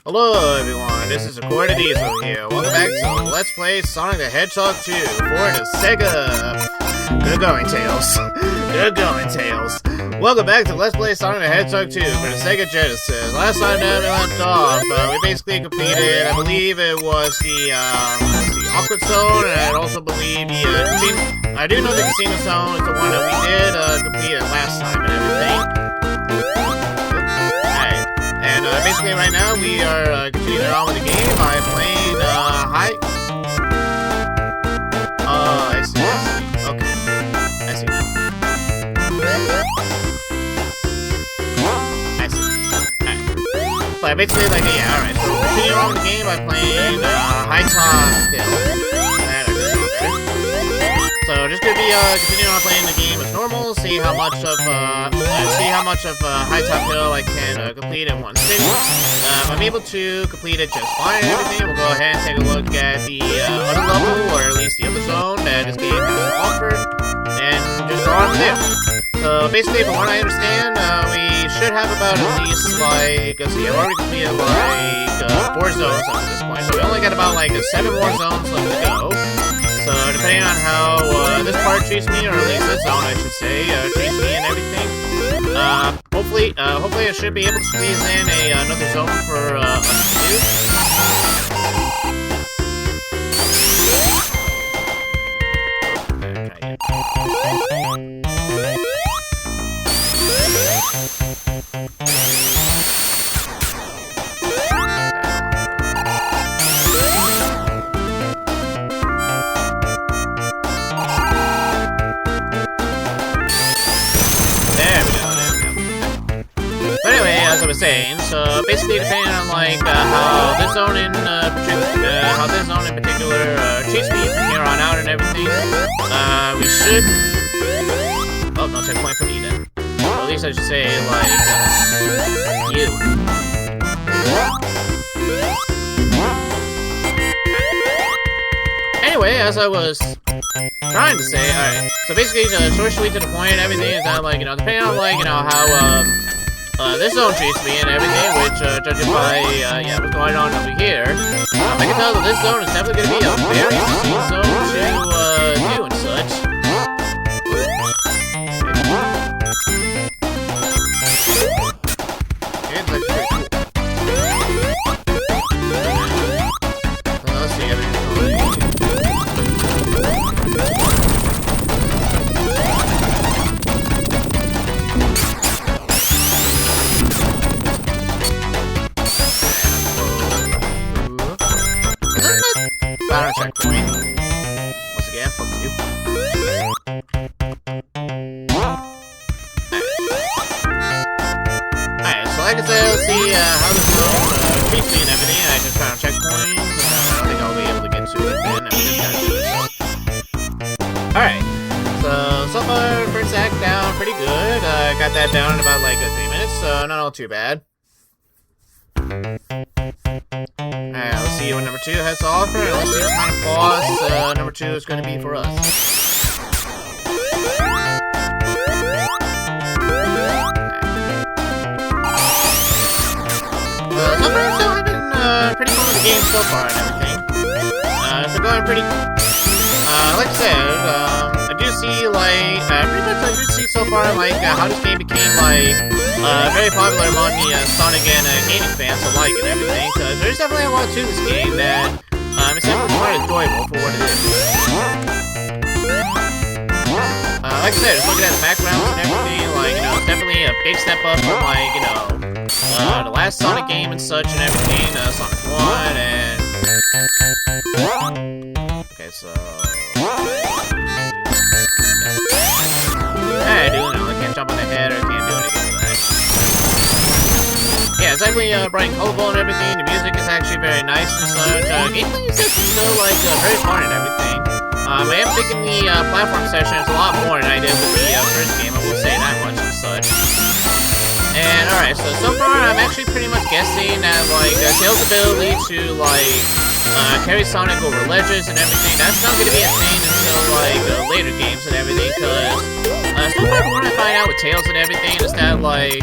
Hello everyone, this is Recorded Diesel here. Welcome back to Let's Play Sonic the Hedgehog 2 for the SEGA. Good going, Tails. Good going, Tails. Welcome back to Let's Play Sonic the Hedgehog 2 for the SEGA Genesis. Last time that we left off, we basically completed, I believe it was the Awkward Zone, and I also believe the Casino. I do know the Casino Zone is the one that we did complete last time and everything. Basically right now we are continuing on with the game by playing I see. Okay. I see. Alright. But basically like alright, so continuing on with the game by playing High Top Hill. So just gonna be continuing on playing the game as normal, see how much of High Top Hill I can complete in one sitting. If I'm able to complete it just fine and everything, we'll go ahead and take a look at the other level, or at least the other zone that this game has to offer, and just go on from there. So basically, from what I understand, we should have about at least like, let's see, I've already completed like 4 zones up to this point, so we only got about like 7 more zones left to go. So depending on how this part treats me, or at least this zone I should say, treats me and everything, hopefully I should be able to squeeze in another zone for us to do. Saying, so basically depending on like how this zone in particular treats me from here on out and everything, we should no checkpoint for me then, or at least I should say like you. Anyway, as I was trying to say, alright, so basically short, sweet, to the point and everything is that like, depending on like, how this zone treats me and everything, which, judging by, what's going on over here, I can tell that this zone is definitely going to be a very interesting zone to do and such. It's actually pretty cool. Let's see, everything's going. Checkpoint. Once again, fuck you. Alright, so like I said, let's see how this zone treats me and everything. I just found checkpoints. I don't think I'll be able to get to it then. I'm just kind of doing it. Alright, so far, first act down pretty good. Got that down in about like 3 minutes, so not all too bad. Alright, let's see what number 2 has to offer, and let's see what kind of boss number 2 is going to be for us. So far, I've been pretty fun with the game so far and everything. It's been going pretty... like I said, I do see, like, pretty much I do see so far, like, how this game became, like, very popular among the Sonic and gaming fans alike and everything, because there's definitely a lot to this game that it's definitely quite enjoyable for what it is. Like I said, just looking at the backgrounds and everything, like, it's definitely a big step up from, like, the last Sonic game and such and everything, Sonic 1, and... Okay, so... I can't jump on the head or can't do anything with that. Yeah, it's actually bright and colorful and everything. The music is actually very nice and such. Gameplay is actually still like very fun and everything. I am thinking the platform session is a lot more than I did with the first game. I will say that much and such. And alright, so far I'm actually pretty much guessing that like Tails' ability to like carry Sonic over ledges and everything, that's not going to be a thing until like later games and everything, because so far from what I find out with Tails and everything is that like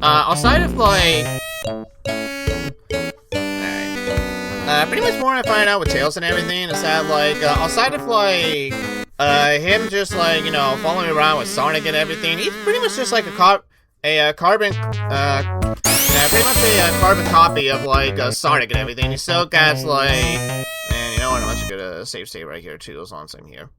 outside of like pretty much more I find out with Tails and everything is that, like, outside of, like, him just, like, you know, following around with Sonic and everything, he's pretty much just like a carbon copy of, like, Sonic and everything. He still got, like, and you know what, I'm actually gonna save state right here, too, as long as I'm here.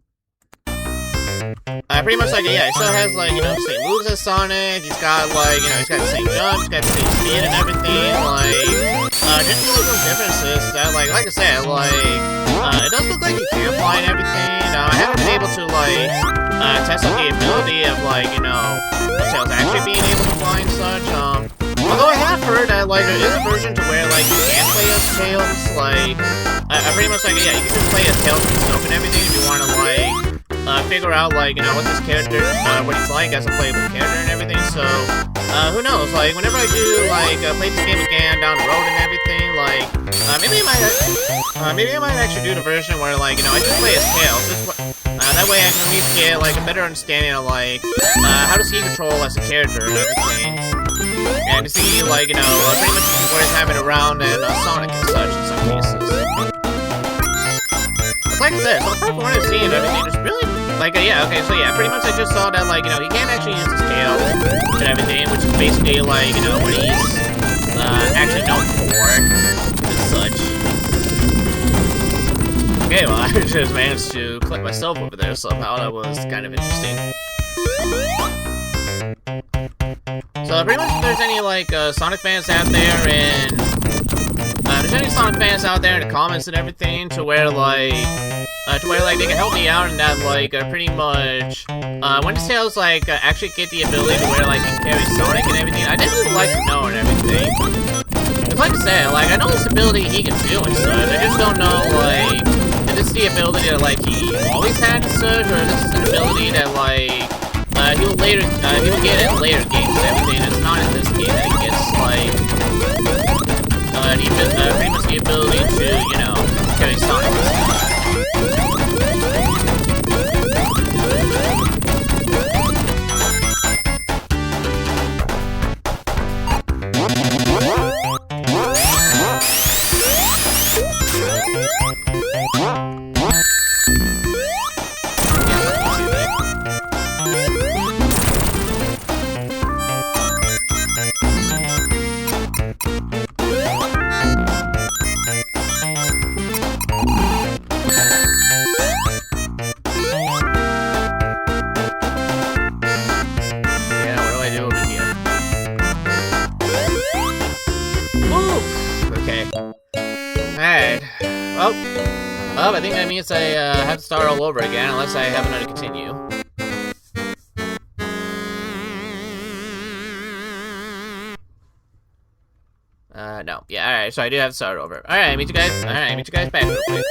Pretty much, like, yeah, he still has, like, you know, the same moves as Sonic, he's got, like, you know, he's got the same jump, he's got the same speed and everything, like, just the little differences that, like I said, like, it does look like he can fly and everything. I haven't been able to, like, test out the ability of, like, you know, Tails actually being able to fly and such, although I have heard that, like, there is a version to where, like, you can play as Tails, like, pretty much, like, yeah, you can just play as Tails and Snoke and everything if you want to, like, figure out, like, you know, what this character, what he's like as a playable character and everything, so, who knows, like, whenever I do, like, play this game again down the road and everything, like, maybe I might actually do the version where, like, you know, I just play as Tails, that way I can at least get, like, a better understanding of, like, how does he control as a character and everything, and to see, like, you know, pretty much what he's having around and Sonic and such in some cases. Like I said, so far from what I've seen and everything, it's really, like, yeah, okay, so yeah, pretty much I just saw that, like, you know, he can't actually use his tail and everything, which is basically, like, you know, what he's, actually known for, and such. Okay, well, I just managed to collect myself over there somehow, that was kind of interesting. So, pretty much if there's any, like, Sonic fans out there, and there's any Sonic fans out there in the comments and everything to where, like, they can help me out and that, like, pretty much, when the Tails, like, actually get the ability to where, like, he carries Sonic and everything, I definitely would like to know and everything. Cause like I said, like, I know this ability he can do and such, I just don't know, like, is this the ability that, like, he always had and such, or is this an ability that, like, he will get in later games and everything, it's not in this game that he gets, like, pretty much the ability to, you know, carry Sonic and stuff. Well, I think that means I have to start all over again, unless I have another continue. No. Yeah, alright, so I do have to start over. Alright, meet you guys back real quick.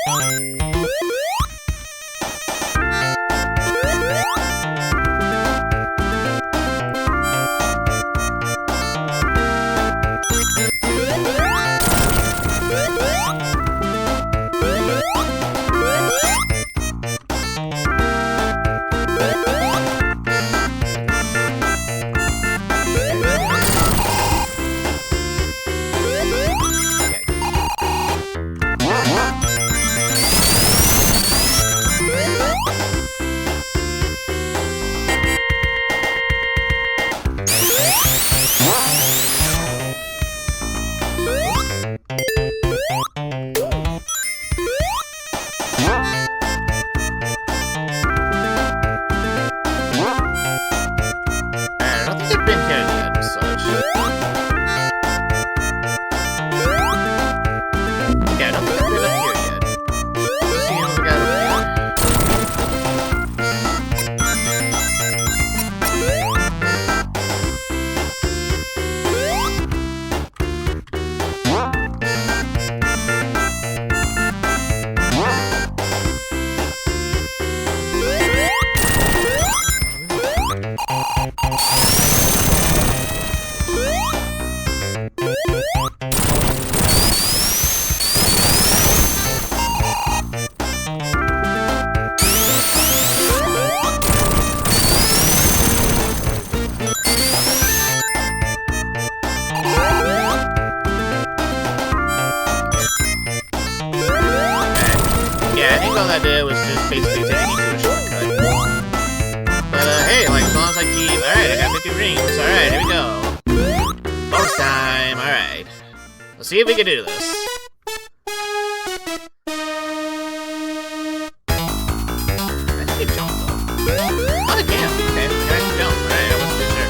all that did was just basically take me to a shortcut. But hey, like as long as I keep, all right, I got 50 rings. All right, here we go. Bonus time. All right, let's see if we can do this. I think it jumped though. Oh, it can. Okay, I can actually jump. All right, I wasn't too sure.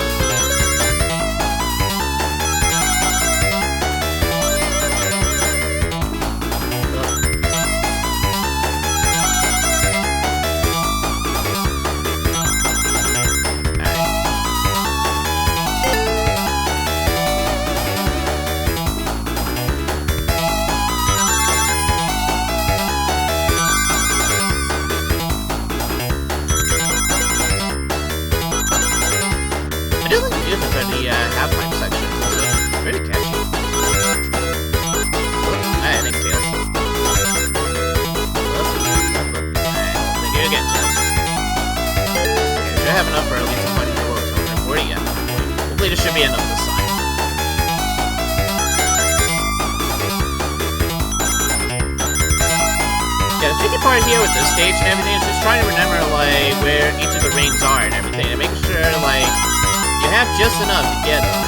I do like the music in the halftime section. It's pretty catchy. Alright, thanks, Tails. Alright, thank you again, Tails. Okay, should have enough for at least 100 heroes. 140, yeah. Hopefully this should be enough this time. Yeah, the tricky part here with this stage and everything is just trying to remember, like, where each of the rings are and everything, and making sure, like, you have just enough to get them.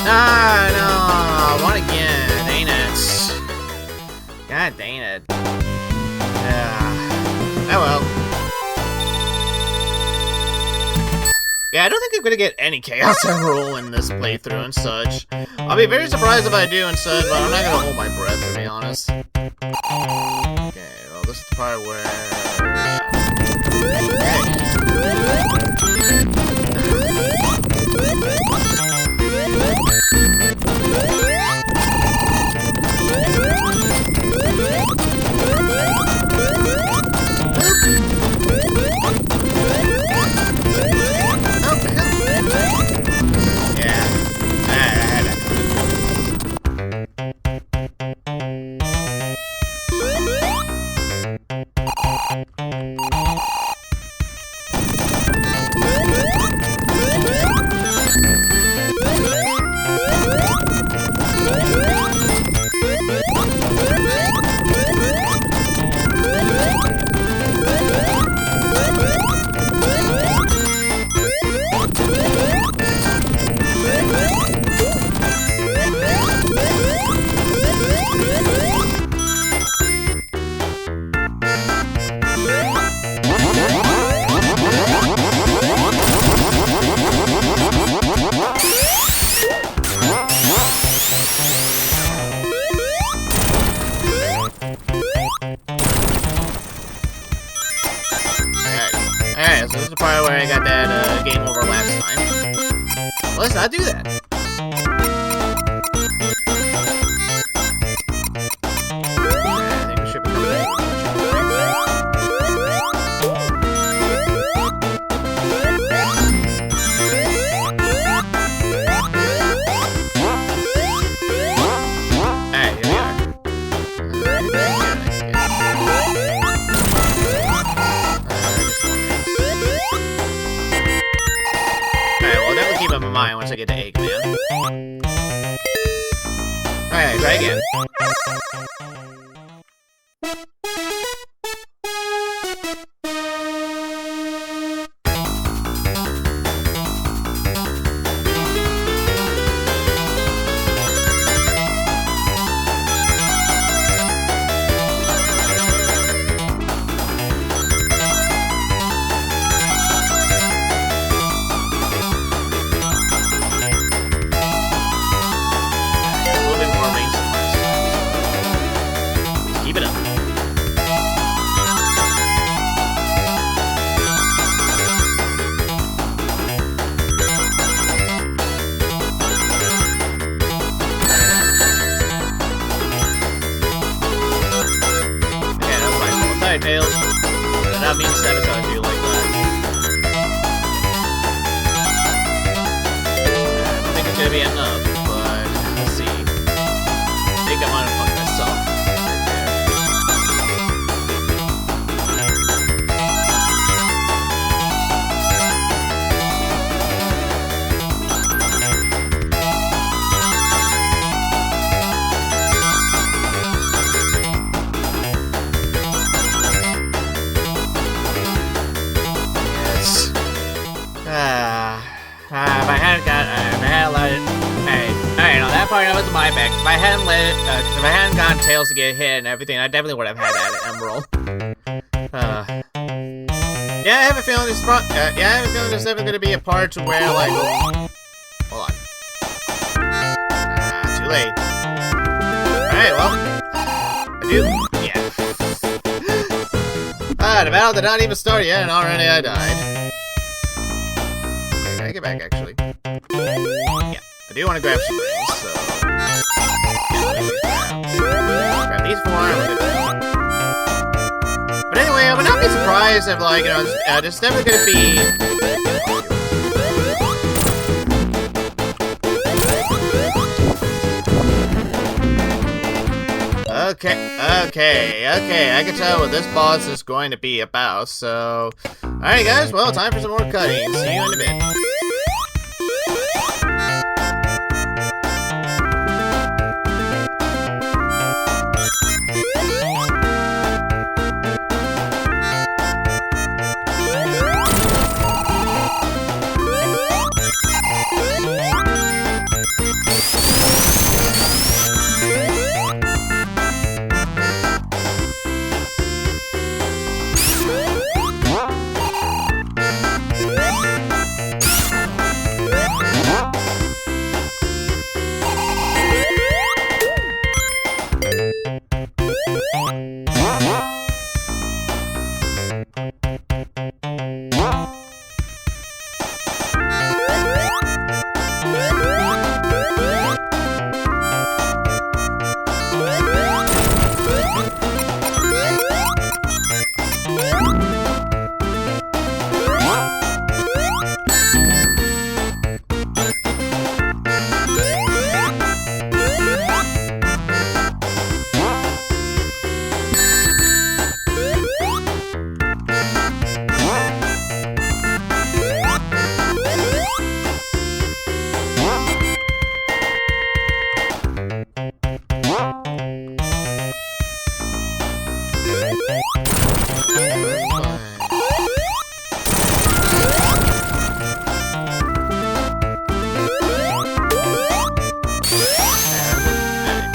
No, one again. Dang it. God dang it. Oh well. Yeah, I don't think I'm gonna get any Chaos Rule in this playthrough and such. I'll be very surprised if I do and such, but I'm not gonna hold my breath, to be honest. Okay, well, this is the part where... Alright, so this is the part where I got that game over last time. Well, let's not do that. I think we should be coming back. Alright, here we are. Keep up in mind once I get to Eggman. Alright, try again. Tails. I did not mean to sabotage you like that. I don't think it's gonna be enough, but let's see. I think I'm gonna fuck myself. part, that was my bad. If I hadn't if I hadn't gotten Tails to get hit and everything, I definitely would have had that Emerald. Yeah, I have a feeling this. Yeah, I have a feeling there's definitely gonna be a part where, like, hold on. Too late. All right, well, I do. Yeah. The battle did not even start yet, and already I died. Okay, I get back actually. Yeah, I do want to grab some rings, so grab these 4. But anyway, I would not be surprised if, like, you know, there's definitely gonna be. Okay, I can tell what this boss is going to be about, so... Alright guys, well, time for some more cutting. See you in a bit.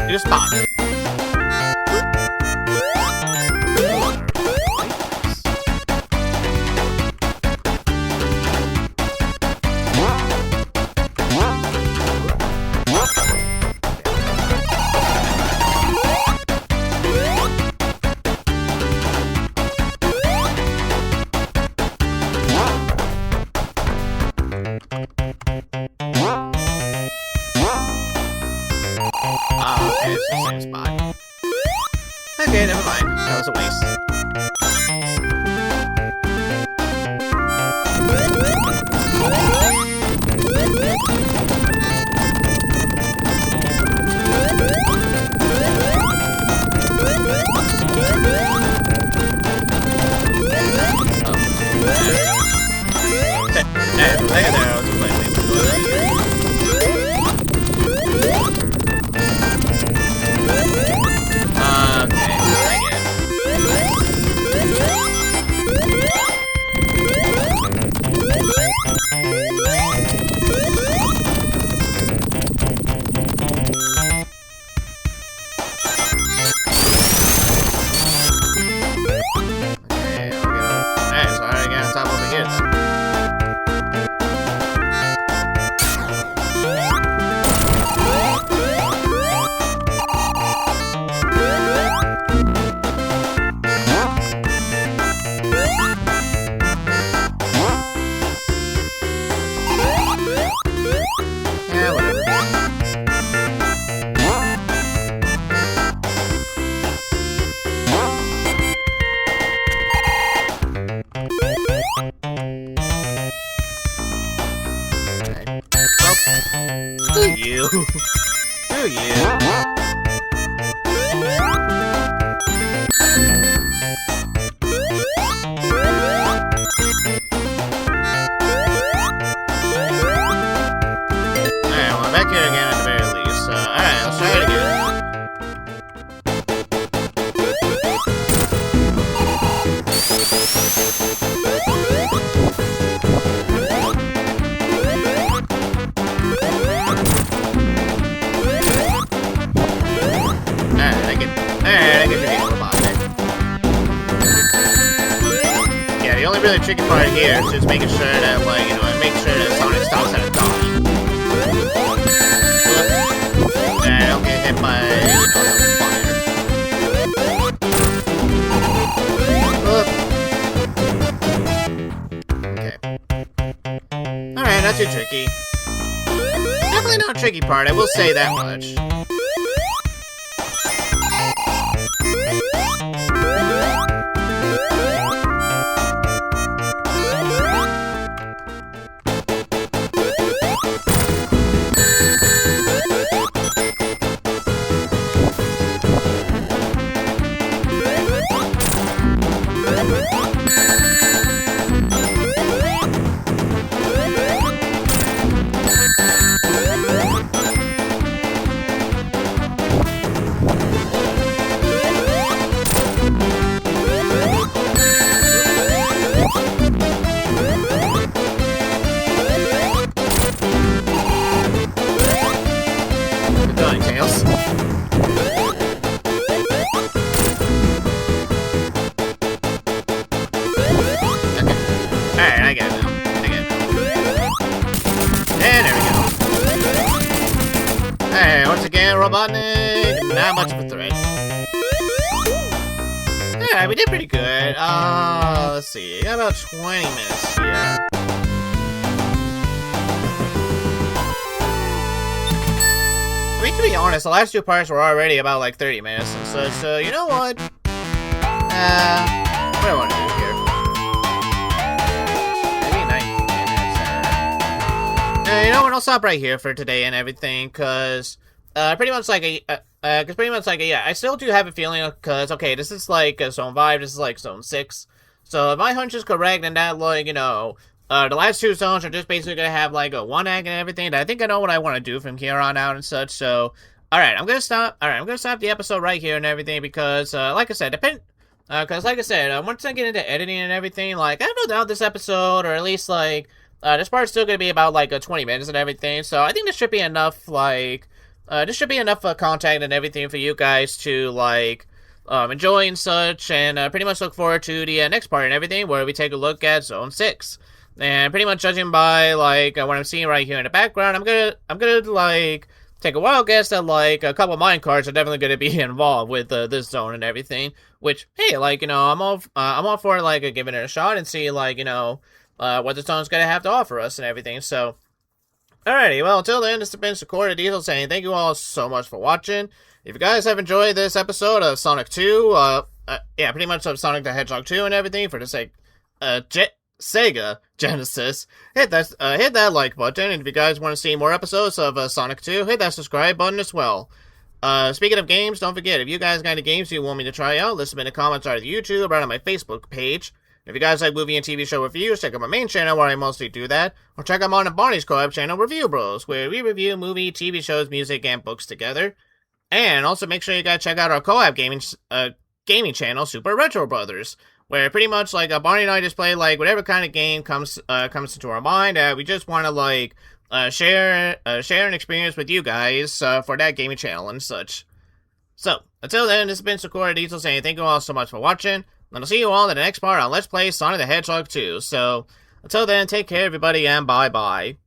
Just spawn. Okay, it's the same spot. Okay, never mind. That was a waste. Hey, look at there, I was just like, Screw you. Screw you. Alright, well, I'm back here again at the very least. Alright, let's try it again. really tricky part here is just making sure that, like, you know, I make sure that Sonic stops at a dodge. And I don't get hit by, you know, fire. Okay. Alright, not too tricky. Definitely not a tricky part, I will say that much. Robotnik, not much of a threat. Yeah, we did pretty good. Let's see, got about 20 minutes here. I mean, to be honest, the last two parts were already about like 30 minutes and such, so you know what? What do I want to do here? Maybe 19 minutes. You know what, I'll stop right here for today and everything, cause pretty much like yeah, I still do have a feeling, cause, okay, this is like Zone 5, this is like Zone 6, so if my hunch is correct, and that, like, you know, the last two zones are just basically gonna have, like, a one act and everything, I think I know what I want to do from here on out and such, so, alright, I'm gonna stop the episode right here and everything, because, like I said, once I get into editing and everything, like, I have no doubt this episode, or at least, like, this part's still gonna be about, like, 20 minutes and everything, so I think this should be enough, like, content and everything for you guys to, like, enjoy and such, and pretty much look forward to the next part and everything, where we take a look at Zone 6. And pretty much judging by, like, what I'm seeing right here in the background, I'm gonna like, take a wild guess that, like, a couple of minecarts are definitely gonna be involved with this zone and everything, which, hey, like, you know, I'm all for, like, giving it a shot and see, like, you know, what the zone's gonna have to offer us and everything, so... Alrighty, well, until then, this has been Sakura Diesel saying thank you all so much for watching. If you guys have enjoyed this episode of Sonic 2, yeah, pretty much of Sonic the Hedgehog 2 and everything for the SEGA Genesis, hit that like button, and if you guys want to see more episodes of Sonic 2, hit that subscribe button as well. Speaking of games, don't forget, if you guys got any games you want me to try out, list them in the comments on YouTube or on my Facebook page. If you guys like movie and TV show reviews, check out my main channel where I mostly do that, or check out my and Barney's co-op channel, Review Bros, where we review movie, TV shows, music, and books together. And also make sure you guys check out our co-op gaming channel, Super Retro Brothers, where pretty much like Barney and I just play like whatever kind of game comes into our mind. We just want to like share an experience with you guys for that gaming channel and such. So until then, this has been Sakura Diesel saying thank you all so much for watching. And I'll see you all in the next part on Let's Play Sonic the Hedgehog 2. So, until then, take care everybody, and bye-bye.